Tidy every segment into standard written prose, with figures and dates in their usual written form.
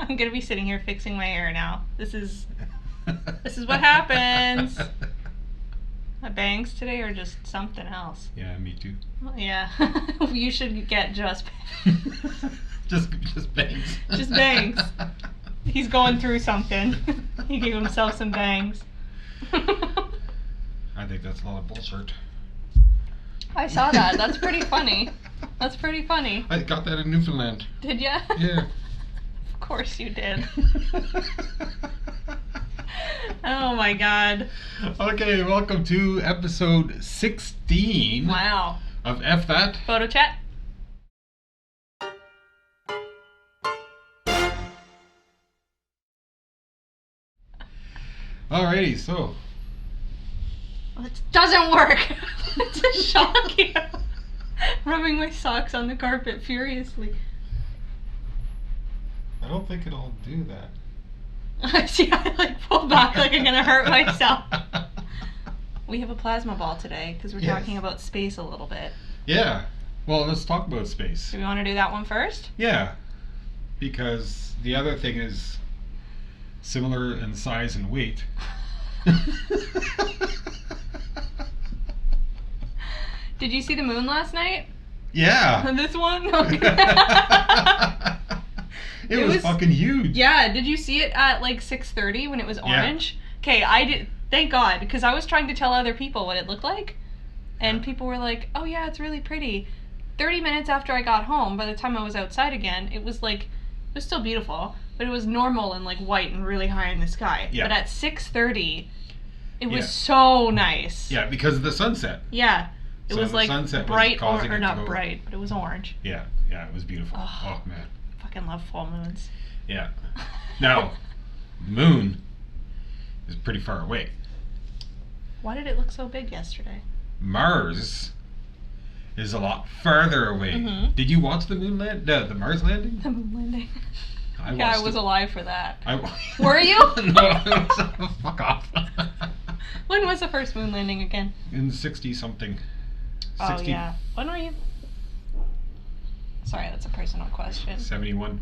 I'm gonna be sitting here fixing my hair now. This is what happens. My bangs today are just something else. Yeah, me too. Well, yeah, you should get just bangs. Just bangs. He's going through something. He gave himself some bangs. I think that's a lot of bullshit. I saw that. That's pretty funny. That's pretty funny. I got that in Newfoundland. Did ya? Yeah. Of course you did. Oh my god. Okay, welcome to episode 16. Wow. Of F That. Photo chat. Alrighty, so. It doesn't work. To shock you. Rubbing my socks on the carpet furiously. I don't think it'll do that. See, I pull back like I'm gonna hurt myself. We have a plasma ball today because we're talking about space a little bit. Yeah. Well, let's talk about space. Do we want to do that one first? Yeah. Because the other thing is similar in size and weight. Did you see the moon last night? Yeah. This one? It was fucking huge. Yeah, did you see it at like 6:30 when it was orange? Okay, I did. Thank God, because I was trying to tell other people what it looked like, and people were like, "Oh yeah, it's really pretty." 30 minutes after I got home, by the time I was outside again, it was still beautiful, but it was normal and like white and really high in the sky. Yeah. But at 6:30, it was so nice. Yeah, because of the sunset. Yeah. It was like bright, or not bright, but it was orange. Yeah, it was beautiful. Oh man. Fucking love full moons. Yeah. Now, moon is pretty far away. Why did it look so big yesterday? Mars is a lot farther away. Mm-hmm. Did you watch the moon the Mars landing? The moon landing. I was alive for that. Were you? No, fuck off. When was the first moon landing again? In 60-something. Oh, yeah. When were you? Sorry, that's a personal question. 71.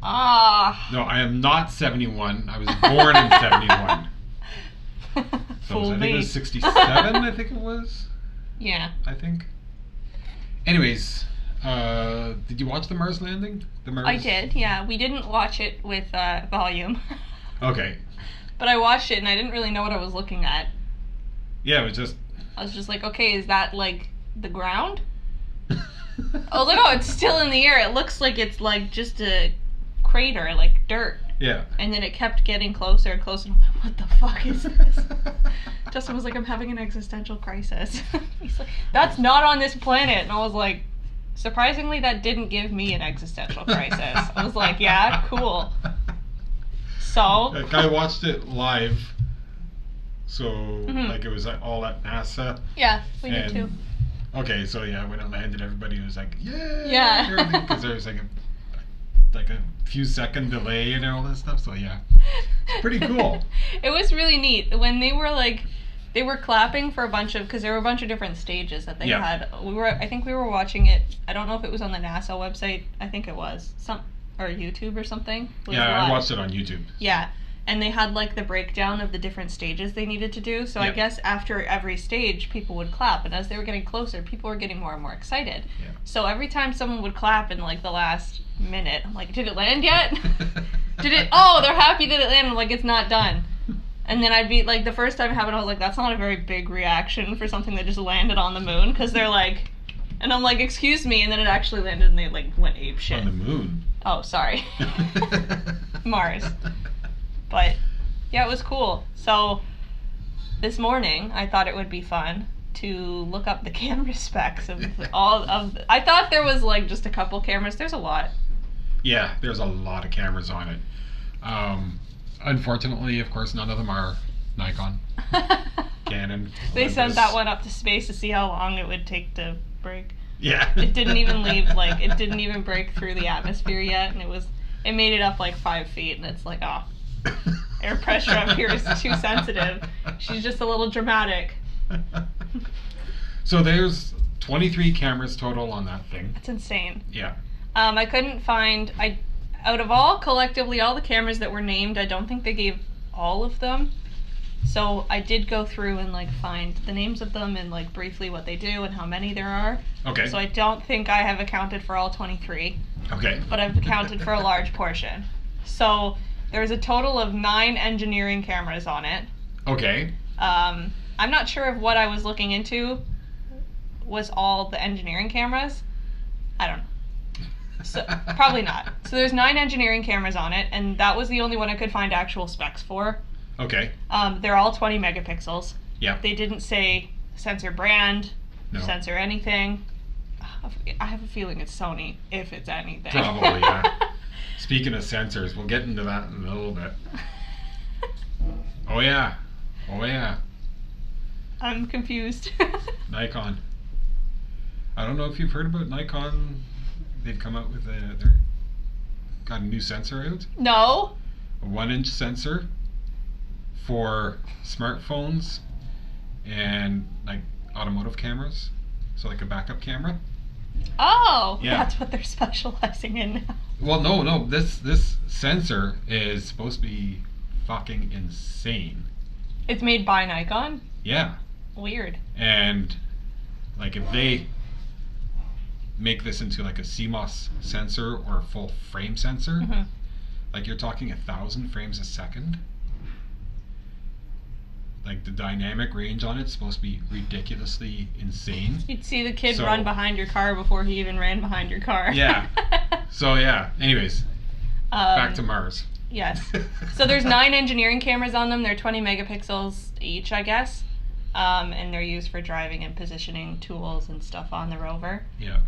Ah. No, I am not 71. I was born in 71. So I think it was 67, I think it was. Yeah. I think. Anyways, did you watch the Mars landing? I did, yeah. We didn't watch it with volume. Okay. But I watched it and I didn't really know what I was looking at. Yeah, it was just... I was just like, okay, is that like the ground? I was like, oh, it's still in the air. It looks like it's like just a crater, like dirt. Yeah. And then it kept getting closer and closer. And I'm like, what the fuck is this? Justin was like, I'm having an existential crisis. He's like, that's not on this planet. And I was like, surprisingly, that didn't give me an existential crisis. I was like, yeah, cool. So. Like, I watched it live. So, like, it was all at NASA. Yeah, we did too. Okay, so yeah, when it landed, everybody was like, "Yeah!" Yeah. Because there was like a few second delay and all that stuff. So yeah, it's pretty cool. It was really neat when they were clapping for a bunch of, because there were a bunch of different stages that they had. I think we were watching it. I don't know if it was on the NASA website. I think it was or YouTube or something. Yeah, I watched it on YouTube. Yeah. And they had like the breakdown of the different stages they needed to do. So I guess after every stage, people would clap. And as they were getting closer, people were getting more and more excited. Yeah. So every time someone would clap in like the last minute, I'm like, did it land yet? Did it? Oh, they're happy that it landed. I'm like, it's not done. And then I'd be like, the first time it happened, I was like, that's not a very big reaction for something that just landed on the moon. Because they're like, and I'm like, excuse me. And then it actually landed and they like went ape shit. On the moon. Oh, sorry. Mars. But, yeah, it was cool. So, this morning, I thought it would be fun to look up the camera specs of I thought there was, like, just a couple cameras. There's a lot. Yeah, there's a lot of cameras on it. Unfortunately, of course, none of them are Nikon, Canon. They sent that one up to space to see how long it would take to break. Yeah. It didn't even it didn't even break through the atmosphere yet, and it made it up, like, 5 feet, and it's like, oh. Air pressure up here is too sensitive. She's just a little dramatic. So there's 23 cameras total on that thing. That's insane. Yeah. I couldn't find. out of all, collectively, all the cameras that were named, I don't think they gave all of them. So I did go through and like find the names of them and like briefly what they do and how many there are. Okay. So I don't think I have accounted for all 23. Okay. But I've accounted for a large portion. So there's a total of 9 engineering cameras on it. Okay. I'm not sure if what I was looking into was all the engineering cameras. I don't know. So, probably not. So there's 9 engineering cameras on it, and that was the only one I could find actual specs for. Okay. They're all 20 megapixels. Yeah. They didn't say sensor brand, No. sensor anything. I have a feeling it's Sony, if it's anything. Probably, yeah. Speaking of sensors, we'll get into that in a little bit. Oh yeah. Oh yeah. I'm confused. Nikon. I don't know if you've heard about Nikon. They've come out with they're got a new sensor out. No. A 1-inch sensor for smartphones and like automotive cameras. So like a backup camera. Oh, Yeah. That's what they're specializing in now. Well, no. This sensor is supposed to be fucking insane. It's made by Nikon? Yeah. Weird. And like if they make this into like a CMOS sensor or a full frame sensor, Mm-hmm. like you're talking 1,000 frames a second. Like the dynamic range on it's supposed to be ridiculously insane. You'd see the kid So- run behind your car before he even ran behind your car. Yeah. So yeah. Anyways, back to Mars. Yes. So there's 9 engineering cameras on them. They're 20 megapixels each, I guess. And they're used for driving and positioning tools and stuff on the rover. Yeah.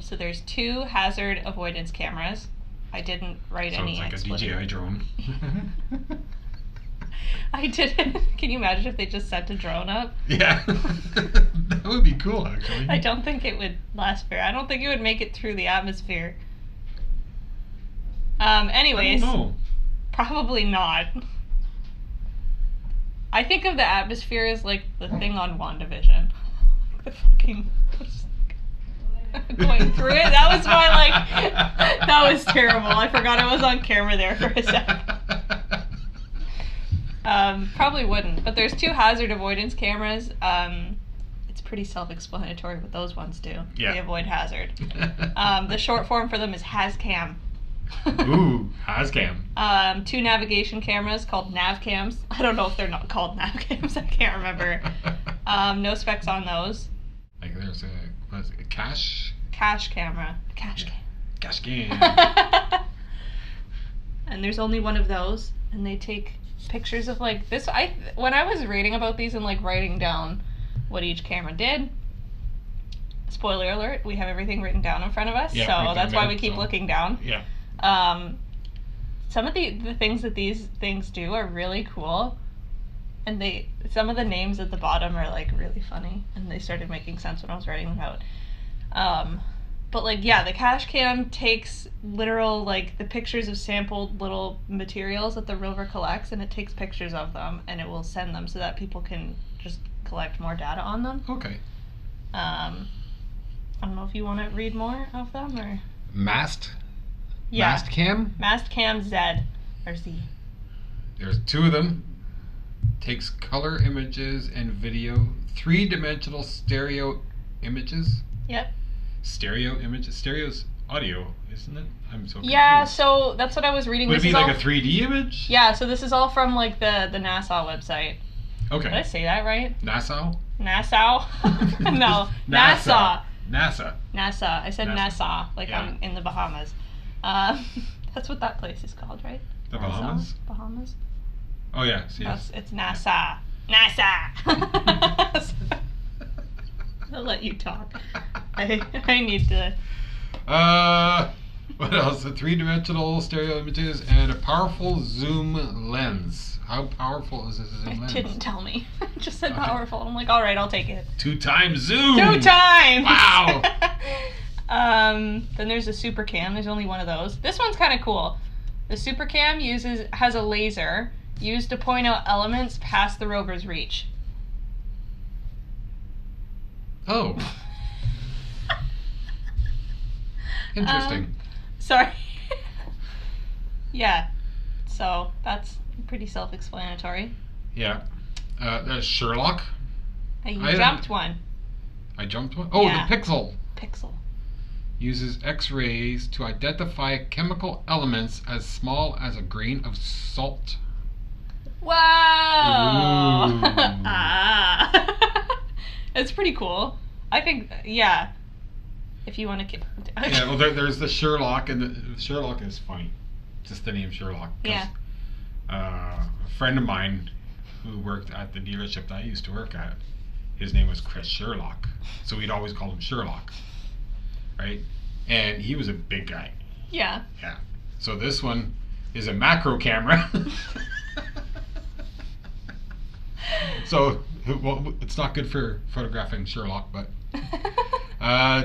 So there's 2 hazard avoidance cameras. I didn't write So any it's like a explanation. DJI drone. I didn't. Can you imagine if they just sent a drone up? Yeah. That would be cool, actually. I don't think it would last very. I don't think it would make it through the atmosphere. Anyways, I don't know. probably not. I think of the atmosphere as like the thing on WandaVision. The fucking going through it. That was my like. That was terrible. I forgot I was on camera there for a sec. Probably wouldn't. But there's 2 hazard avoidance cameras. It's pretty self-explanatory what those ones do. Yeah. They avoid hazard. The short form for them is HazCam. Ooh, HazCam. 2 navigation cameras called NavCams. I don't know if they're not called NavCams. I can't remember. No specs on those. Like there's a cache Camera. Cache cam. cache cam. And there's only one of those, and they take pictures of like this. When I was reading about these and like writing down what each camera did. Spoiler alert: we have everything written down in front of us, Yeah, so right that's down why there, we keep so- looking down. Yeah. Some of the things that these things do are really cool, and some of the names at the bottom are like really funny, and they started making sense when I was writing them out. But like yeah, the cache cam takes literal like the pictures of sampled little materials that the rover collects, and it takes pictures of them, and it will send them so that people can just collect more data on them. Okay. I don't know if you want to read more of them or. Mast Yeah. cam. Mastcam Z or Z. There's 2 of them. Takes color images and video, 3-dimensional stereo images. Yep. Stereo images. Stereo's audio, isn't it? I'm so confused. Yeah, so that's what I was reading. Would it This be is like all, a 3D image? Yeah, so this is all from like the NASA website. Did I Okay. say that right? NASA? NASA? No, NASA. NASA. I said NASA. NASA, like Yeah. I'm in the Bahamas. That's what that place is called, right? The Nassau? Bahamas? Bahamas? Oh yeah, see yes. It's NASA. NASA! I'll let you talk. I need to. What else? A 3-dimensional stereo images and a powerful zoom lens. How powerful is this zoom It lens? didn't tell me. It just said Okay. powerful. I'm like, all right, I'll take it. 2x zoom. 2 times. Wow. Then there's a super cam. There's only one of those. This one's kind of cool. The super cam has a laser used to point out elements past the rover's reach. Oh. Interesting. Sorry. Yeah. So that's pretty self-explanatory. Yeah. There's Sherlock. You jumped one. I jumped one? Oh, yeah. The Pixel. Pixel. Uses X-rays to identify chemical elements as small as a grain of salt. Wow! It's pretty cool. I think, yeah. If you want to... Yeah, well, there's the Sherlock, and the Sherlock is funny. Just the name Sherlock. Yeah. A friend of mine who worked at the dealership that I used to work at, his name was Chris Sherlock. So we'd always call him Sherlock. Right? And he was a big guy. Yeah. Yeah. So this one is a macro camera. So, well, it's not good for photographing Sherlock, but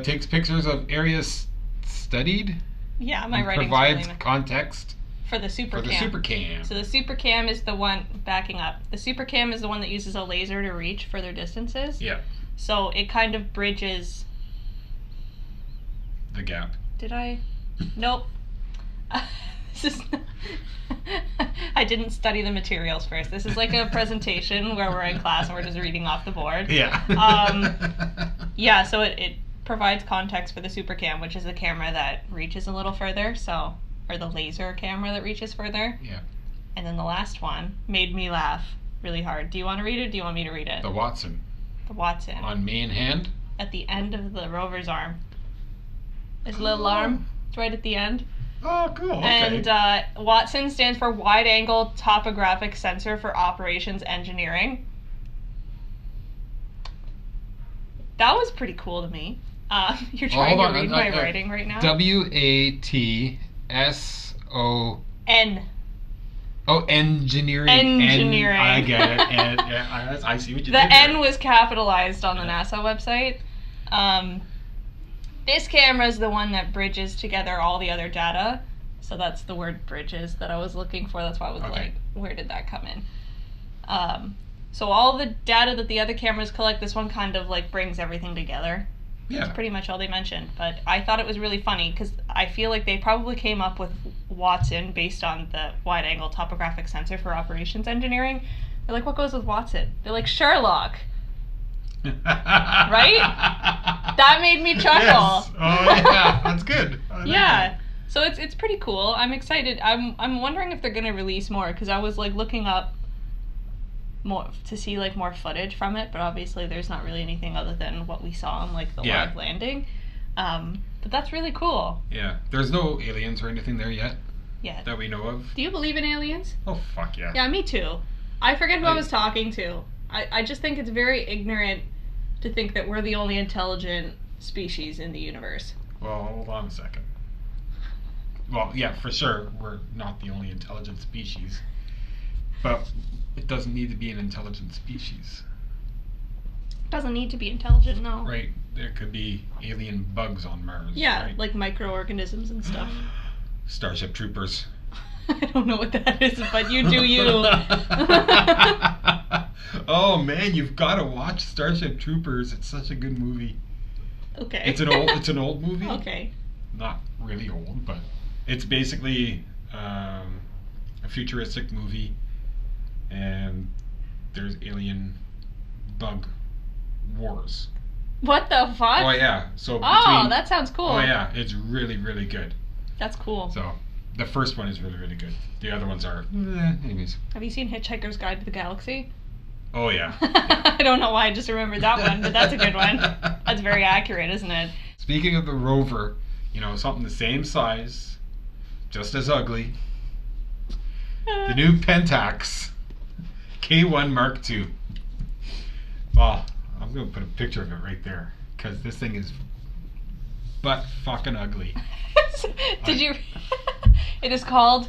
takes pictures of areas studied. Yeah, my writing's provides really context for the super cam. For the super cam. So the super cam is the one, backing up, the super cam is the one that uses a laser to reach further distances. Yeah. So it kind of bridges... the gap. Did I? Nope. This is... I didn't study the materials first. This is like a presentation where we're in class and we're just reading off the board. Yeah. Yeah, so it provides context for the super cam, which is the camera that reaches a little further, so, or the laser camera that reaches further. Yeah. And then the last one made me laugh really hard. Do you want to read it or do you want me to read it? The Watson. The Watson. On main hand. At the end of the rover's arm. His little arm. It's right at the end. Oh, cool. Okay. And Watson stands for Wide Angle Topographic Sensor for Operations Engineering. That was pretty cool to me. You're trying to read my writing right now? WATSO... Oh, engineering. Engineering. I get it. And, yeah, I see what you did The there. N was capitalized on the NASA website. This camera is the one that bridges together all the other data. So that's the word bridges that I was looking for. That's why I was like, where did that come in? So all the data that the other cameras collect, this one kind of like brings everything together. Yeah. That's pretty much all they mentioned. But I thought it was really funny because I feel like they probably came up with Watson based on the Wide Angle Topographic Sensor for Operations Engineering. They're like, what goes with Watson? They're like, Sherlock. Right? That made me chuckle. Yes. Oh yeah, that's good. Yeah. So it's pretty cool. I'm excited. I'm wondering if they're gonna release more because I was like looking up more to see like more footage from it, but obviously there's not really anything other than what we saw on like the live landing. But that's really cool. Yeah. There's no aliens or anything there yet. Yeah. That we know of. Do you believe in aliens? Oh fuck yeah. Yeah, me too. I forget who I was talking to. I just think it's very ignorant to think that we're the only intelligent species in the universe. Well, hold on a second. Well, yeah, for sure, we're not the only intelligent species. But it doesn't need to be an intelligent species. Doesn't need to be intelligent, no. Right. There could be alien bugs on Mars. Yeah, right? like microorganisms and stuff. Starship Troopers. I don't know what that is, but you do you. Oh man, you've got to watch Starship Troopers. It's such a good movie. Okay. It's an old movie. Okay. Not really old, but it's basically a futuristic movie, and there's alien bug wars. What the fuck? Oh yeah. So that sounds cool. Oh yeah, it's really really good. That's cool. So the first one is really really good. The other ones are anyways. Have you seen Hitchhiker's Guide to the Galaxy? Oh yeah. I don't know why I just remembered that one, but that's a good one. That's very accurate, isn't it? Speaking of the rover, something the same size, just as ugly. The new Pentax K1 Mark II. Well, I'm going to put a picture of it right there because this thing is butt fucking ugly. Did you? It is called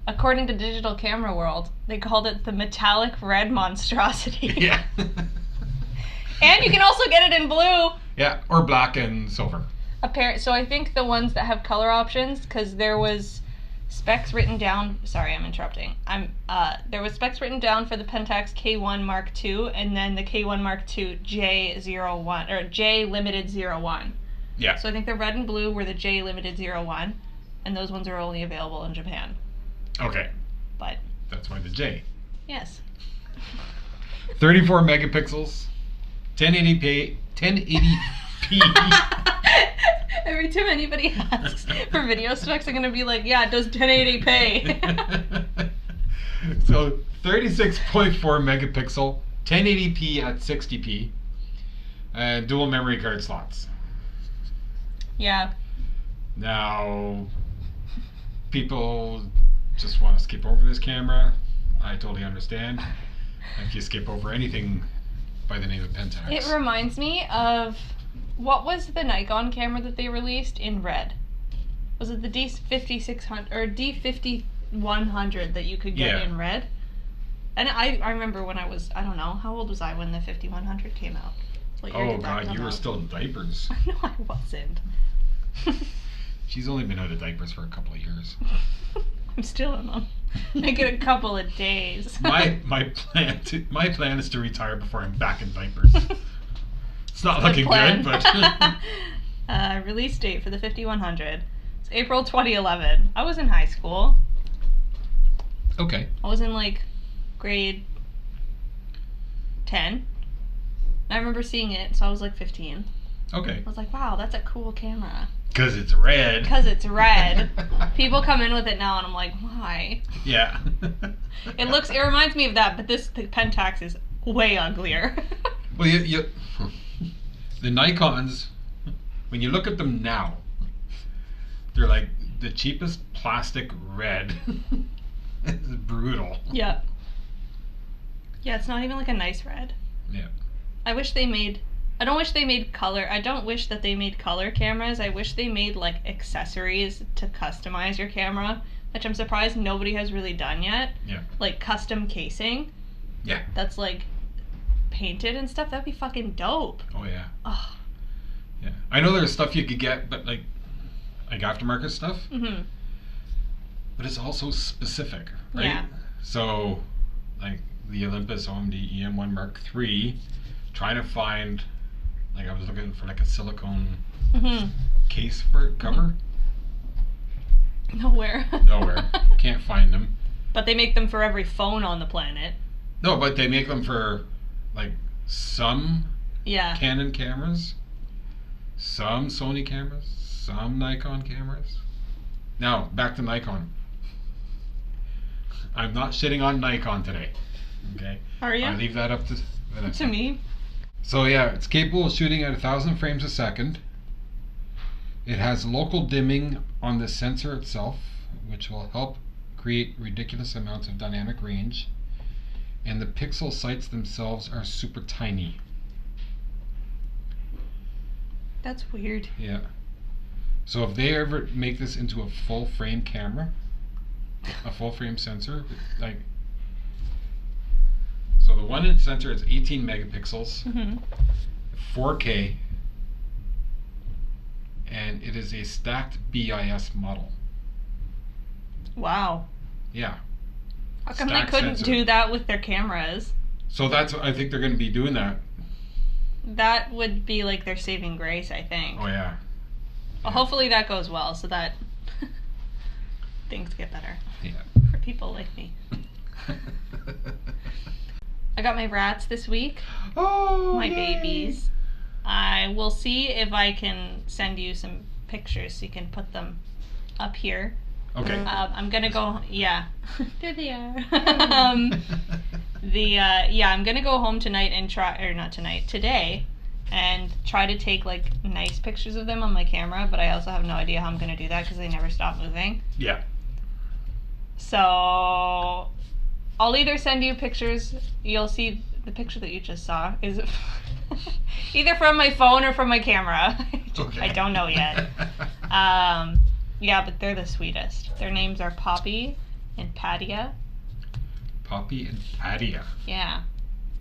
according to Digital Camera World, they called it the metallic red monstrosity. Yeah. And you can also get it in blue. Yeah, or black and silver. So I think the ones that have color options, because there was specs written down. Sorry, I'm interrupting. There was specs written down for the Pentax K1 Mark II, and then the K1 Mark II J01 or J Limited 01. Yeah. So I think the red and blue were the J Limited 01. and those ones are only available in Japan. Okay. But that's why the J. Yes. 34 megapixels, 1080p. 1080p. Every time anybody asks for video specs, I'm gonna be like, yeah, it does 1080p. So 36.4 megapixel, 1080p at 60p, and dual memory card slots. Yeah. Now, people just want to skip over this camera. I totally understand. If you skip over anything by the name of Pentax. It reminds me of, what was the Nikon camera that they released in red? Was it the D5600 or D5100 that you could get in red? And I remember when I was, I don't know, how old was I when the 5100 came out? What year did that God, come you were out? still in diapers. No, I wasn't. She's only been out of diapers for a couple of years. I'm still in them. I get a couple of days. my plan is to retire before I'm back in diapers. It's not looking good, but release date for the 5100. It's April 2011. I was in high school. Okay. I was in like grade 10. I remember seeing it, so I was like 15. Okay. I was like, wow, that's a cool camera. Because it's red. Because it's red. People come in with it now, and I'm like, why? Yeah. It reminds me of that, but the Pentax is way uglier. Well, the Nikons, when you look at them now, they're like the cheapest plastic red. It's brutal. Yeah. Yeah, it's not even like a nice red. Yeah. I don't wish they made color. I don't wish that they made color cameras. I wish they made like accessories to customize your camera, which I'm surprised nobody has really done yet. Yeah. Like custom casing. Yeah. That's like painted and stuff. That'd be fucking dope. Oh yeah. Oh. Yeah. I know there's stuff you could get, but like aftermarket stuff. Mhm. But it's also specific, right? Yeah. So, like the Olympus OMD EM1 Mark III, trying to find, like I was looking for like a silicone case for it, cover. Nowhere. Nowhere. Can't find them. But they make them for every phone on the planet. No, but they make them for like some Canon cameras, some Sony cameras, some Nikon cameras. Now, back to Nikon. I'm not shitting on Nikon today. Okay? Are you? I leave that up to Vanessa. To me. So yeah, it's capable of shooting at 1,000 frames a second. It has local dimming on the sensor itself, which will help create ridiculous amounts of dynamic range. And the pixel sights themselves are super tiny. That's weird. Yeah. So if they ever make this into a full frame camera, a full frame sensor, like, so the 1-inch sensor is 18 megapixels, 4K, and it is a stacked BIS model. Wow. Yeah. How come Stacked they couldn't sensor. do that with their cameras? So that's, I think they're going to be doing that. That would be like their saving grace, I think. Oh yeah. Well, hopefully that goes well so that things get better. Yeah. For people like me. I got my rats this week. Oh, my yay. babies. I will see if I can send you some pictures so you can put them up here. Okay. I'm gonna go. Yeah, there they are. I'm gonna go home tonight and today, and try to take like nice pictures of them on my camera. But I also have no idea how I'm gonna do that because they never stop moving. Yeah. So I'll either send you pictures. You'll see the picture that you just saw is either from my phone or from my camera. Okay. I don't know yet. Yeah, but they're the sweetest. Their names are Poppy and Patia. Poppy and Patia. Yeah.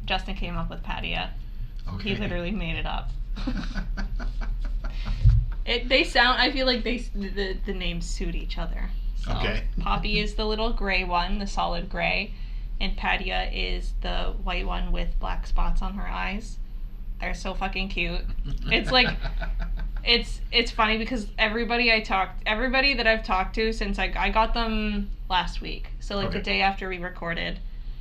Justin came up with Patia. Okay. He literally made it up. I feel like the names suit each other. So Okay. Poppy is the little gray one, the solid gray, and Patia is the white one with black spots on her eyes. They're so fucking cute. It's like it's funny because everybody that I've talked to since I got them last week. So like the day after we recorded,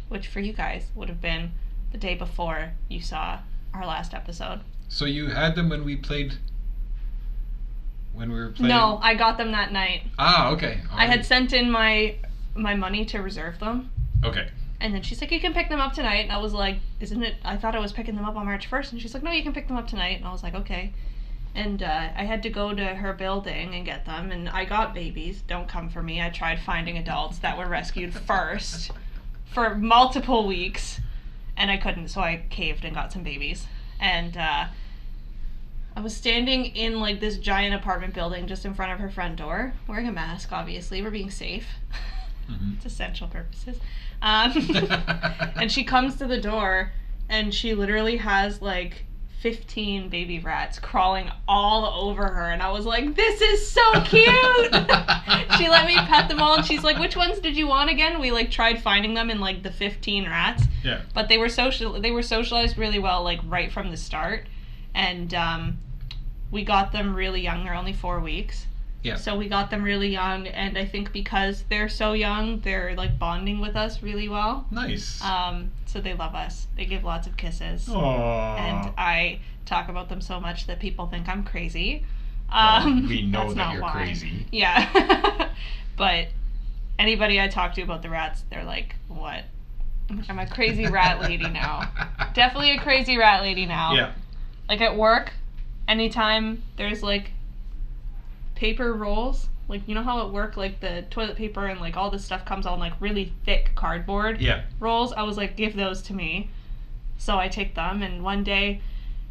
which for you guys would have been the day before you saw our last episode. So you had them when we were playing? No, I got them that night. Ah, okay. I had sent in my money to reserve them. Okay. And then she's like, you can pick them up tonight. And I was like, isn't it? I thought I was picking them up on March 1st. And she's like, no, you can pick them up tonight. And I was like, okay. And I had to go to her building and get them. And I got babies. Don't come for me. I tried finding adults that were rescued first for multiple weeks. And I couldn't, so I caved and got some babies. And I was standing in like this giant apartment building just in front of her front door, wearing a mask, obviously. We're being safe. Mm-hmm. It's essential purposes. And she comes to the door, and she literally has like 15 baby rats crawling all over her, and I was like, this is so cute. She let me pet them all, and she's like, which ones did you want again? We like tried finding them in like the 15 rats. Yeah. But they were socialized really well, like right from the start. And we got them really young. They're only 4 weeks. Yeah. So we got them really young, and I think because they're so young, they're like bonding with us really well. Nice. So they love us. They give lots of kisses. Aww. And I talk about them so much that people think I'm crazy. We know that you're crazy. Yeah. But anybody I talk to about the rats, they're like, what? I'm a crazy rat lady now. Definitely a crazy rat lady now. Yeah. Like at work, anytime there's like paper rolls, like you know how at work like the toilet paper and like all this stuff comes on like really thick cardboard rolls, I was like, give those to me. So I take them, and one day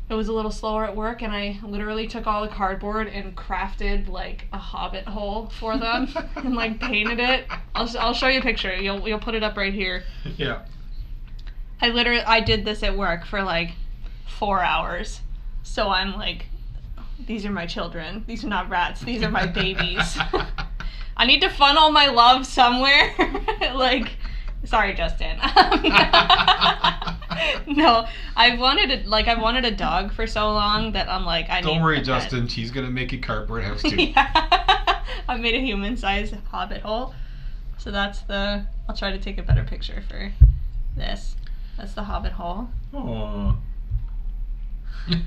it was a little slower at work, and I literally took all the cardboard and crafted like a hobbit hole for them and like painted it. I'll show you a picture. You'll put it up right here. Yeah. I did this at work for like 4 hours. So I'm like, these are my children. These are not rats. These are my babies. I need to funnel my love somewhere. Like, sorry, Justin. No, I've wanted a dog for so long that I'm like, Don't worry, Justin. She's gonna make a cardboard house too. Yeah. I made a human-sized hobbit hole. So I'll try to take a better picture for this. That's the hobbit hole. Aww.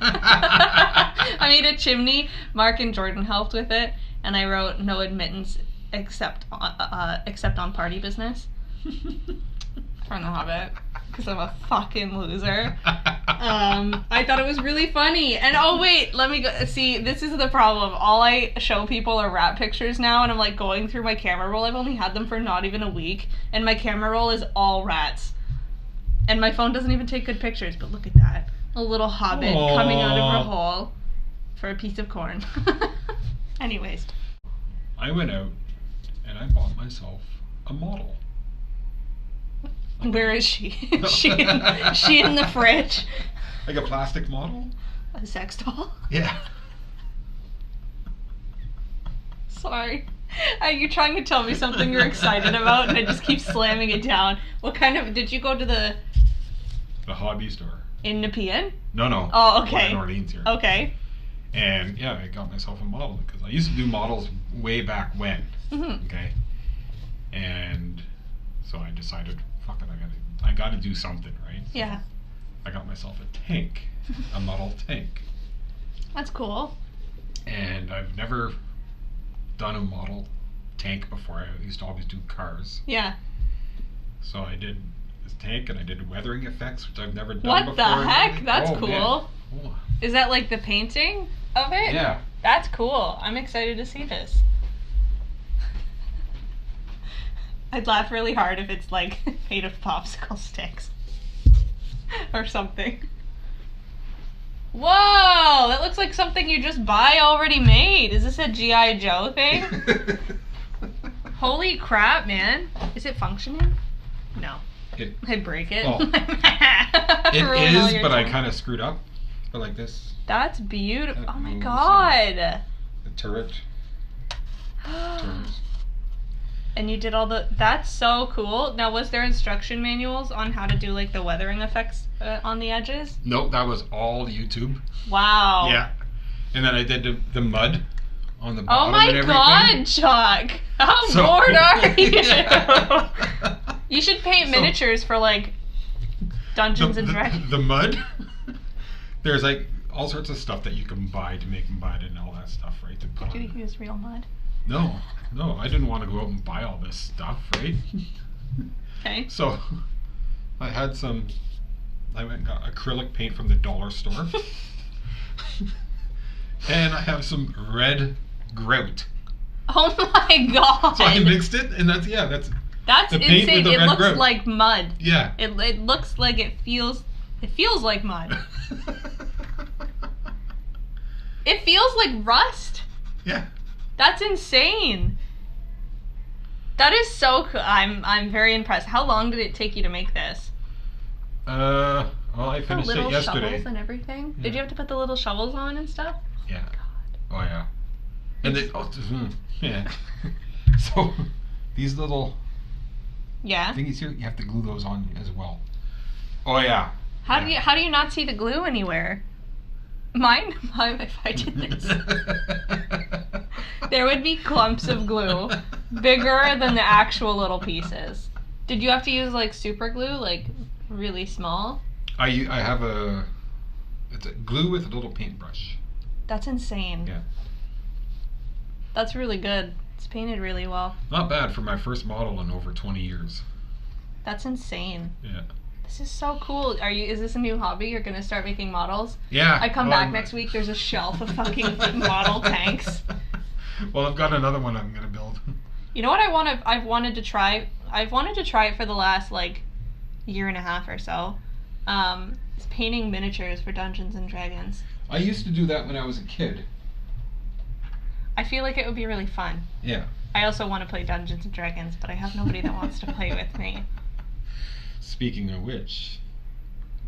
I made a chimney. Mark and Jordan helped with it, and I wrote no admittance except on party business from The Hobbit, because I'm a fucking loser. I thought it was really funny. And oh wait, let me go. See, this is the problem. All I show people are rat pictures now, and I'm like going through my camera roll. I've only had them for not even a week, and my camera roll is all rats. And my phone doesn't even take good pictures, but look at that. A little hobbit coming out of her hole for a piece of corn. Anyways. I went out and I bought myself a model. Where is she? she in the fridge? Like a plastic model? A sex doll? Yeah. Sorry. You're trying to tell me something you're excited about, and I just keep slamming it down. What kind of... Did you go to the hobby store? In Nepean? No. Oh, okay. In Orleans here. Okay. And yeah, I got myself a model because I used to do models way back when. Mm-hmm. Okay. And so I decided, fuck it, I gotta do something, right? So yeah. I got myself a tank, a model tank. That's cool. And I've never done a model tank before. I used to always do cars. Yeah. So I did this tank, and I did weathering effects, which I've never done what before. What the heck? That's cool. Oh. Is that like the painting of it? Yeah. That's cool. I'm excited to see this. I'd laugh really hard if it's like made of popsicle sticks. Or something. Whoa! That looks like something you just buy already made. Is this a G.I. Joe thing? Holy crap, man. Is it functioning? No. I'd break it. Oh. It is, but I kind of screwed up. But like this. That's beautiful. Oh my god. The turret. Turns. And you did all the... That's so cool. Now, was there instruction manuals on how to do like the weathering effects on the edges? Nope, that was all YouTube. Wow. Yeah. And then I did the mud on the Oh bottom my and everything. god, Chuck! How bored are you? You should paint miniatures for like Dungeons and Dragons. The mud. There's like all sorts of stuff that you can buy to make mud and all that stuff, right? To put Did you on. use real mud? No, I didn't want to go out and buy all this stuff, right? Okay. So I had some. I went and got acrylic paint from the dollar store, and I have some red grout. Oh my god! So I mixed it, and that's That's the paint insane. with the It red looks grout. like mud. Yeah. It looks like it feels like mud. It feels like rust. Yeah. That's insane. That is so cool. I'm very impressed. How long did it take you to make this? Well, I The finished little it yesterday. shovels and everything. Yeah. Did you have to put the little shovels on and stuff? Yeah. God. Oh yeah. And yeah. So these little Yeah. thingies here, you have to glue those on as well. Oh yeah. How do you not see the glue anywhere? Mine, if I did this, there would be clumps of glue bigger than the actual little pieces. Did you have to use like super glue, like really small? I have it's a glue with a little paintbrush. That's insane. Yeah. That's really good. It's painted really well. Not bad for my first model in over 20 years. That's insane. Yeah. This is so cool. Is this a new hobby? You're gonna start making models? Yeah. I come back next week, there's a shelf of fucking model tanks. Well, I've got another one I'm gonna build. You know what I've wanted to try it for the last like year and a half or so. It's painting miniatures for Dungeons and Dragons. I used to do that when I was a kid. I feel like it would be really fun. Yeah. I also want to play Dungeons and Dragons, but I have nobody that wants to play with me. Speaking of which,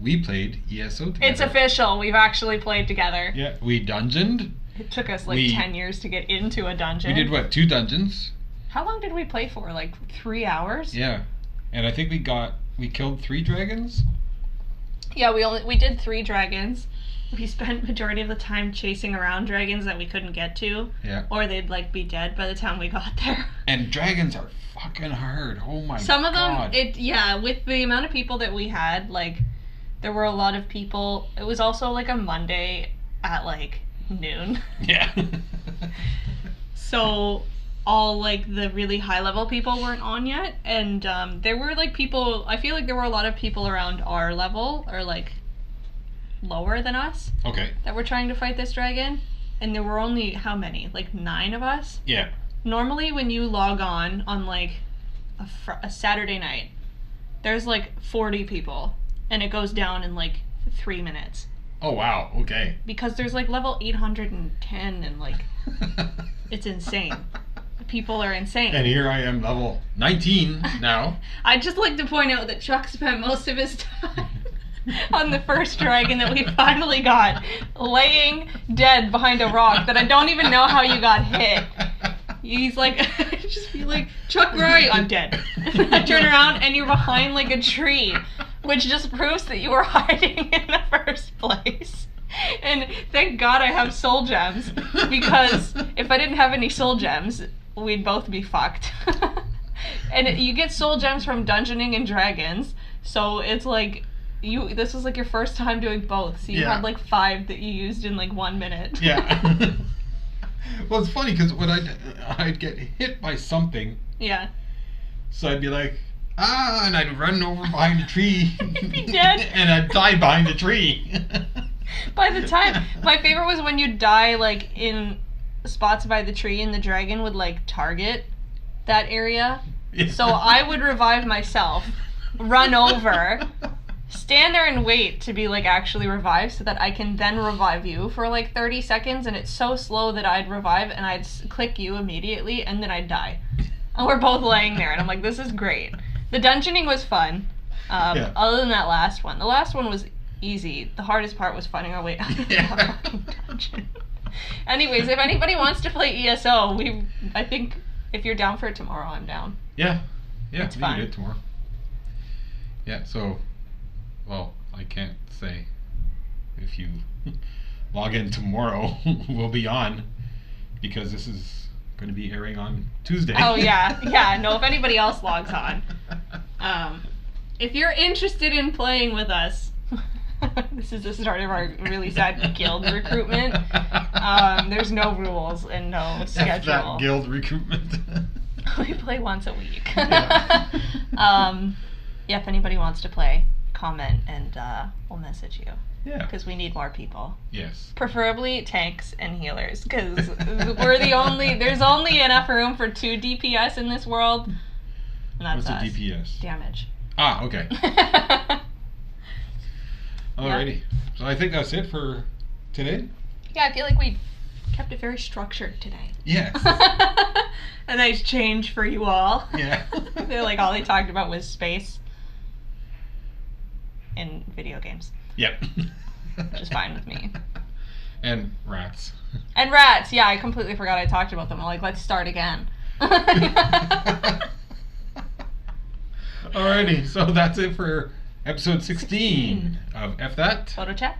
we played ESO together. It's official. We've actually played together. Yeah, we dungeoned. It took us like 10 years to get into a dungeon. We did what, 2 dungeons? How long did we play for? Like 3 hours? Yeah. And I think we killed 3 dragons? Yeah, we did 3 dragons. We spent majority of the time chasing around dragons that we couldn't get to. Yeah. Or they'd like be dead by the time we got there. And dragons are fucking hard. Oh my god. Some of them, with the amount of people that we had, like, there were a lot of people. It was also like a Monday at like noon. Yeah. So all like the really high level people weren't on yet, and there were like people. I feel like there were a lot of people around our level or like lower than us. Okay. That were trying to fight this dragon, and there were only how many? Like 9 of us. Yeah. Normally, when you log on like a Saturday night, there's like 40 people, and it goes down in like 3 minutes. Oh wow. Okay. Because there's like level 810, and like it's insane. People are insane. And here I am, level 19 now. I'd just like to point out that Chuck spent most of his time on the first dragon that we finally got, laying dead behind a rock that I don't even know how you got hit. He's like, I just be like, Chuck, where are you? I'm dead. I turn around and you're behind like a tree, which just proves that you were hiding in the first place. And thank God I have soul gems, because if I didn't have any soul gems, we'd both be fucked. And you get soul gems from dungeoning and dragons, so it's like this was like your first time doing both, so you had like 5 that you used in like 1 minute. Yeah. Well, it's funny because when I'd get hit by something. Yeah. So I'd be like, and I'd run over behind a tree. You'd be dead. And I'd die behind a tree. By the time, my favorite was when you'd die like in spots by the tree and the dragon would like target that area. Yeah. So I would revive myself, run over, stand there and wait to be like actually revived so that I can then revive you for like 30 seconds, and it's so slow that I'd revive and I'd click you immediately and then I'd die. And we're both laying there and I'm like, this is great. The dungeoning was fun. Other than that last one. The last one was easy. The hardest part was finding our way out of the fucking dungeon. Anyways, if anybody wants to play ESO, I think if you're down for it tomorrow, I'm down. Yeah. It's we fun. can do it tomorrow. Yeah, so, well, I can't say if you log in tomorrow will be on, because this is going to be airing on Tuesday. Oh, yeah. No, if anybody else logs on. If you're interested in playing with us, this is the start of our really sad guild recruitment. There's no rules and no schedule. That guild recruitment. We play once a week. Yeah. If anybody wants to play, comment and we'll message you. Yeah. Because we need more people. Yes. Preferably tanks and healers, because there's only enough room for 2 DPS in this world. And that's What's us. a DPS? Damage. Ah, okay. Alrighty. So I think that's it for today. Yeah, I feel like we kept it very structured today. Yes. A nice change for you all. Yeah. They're like all they talked about was space and video games. Yep. Which is fine with me. And rats. And rats, yeah, I completely forgot I talked about them. I'm like, let's start again. Alrighty, so that's it for episode 16 of F That. Photo chat.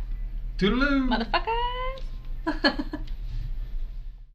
Toodaloo. Motherfuckers.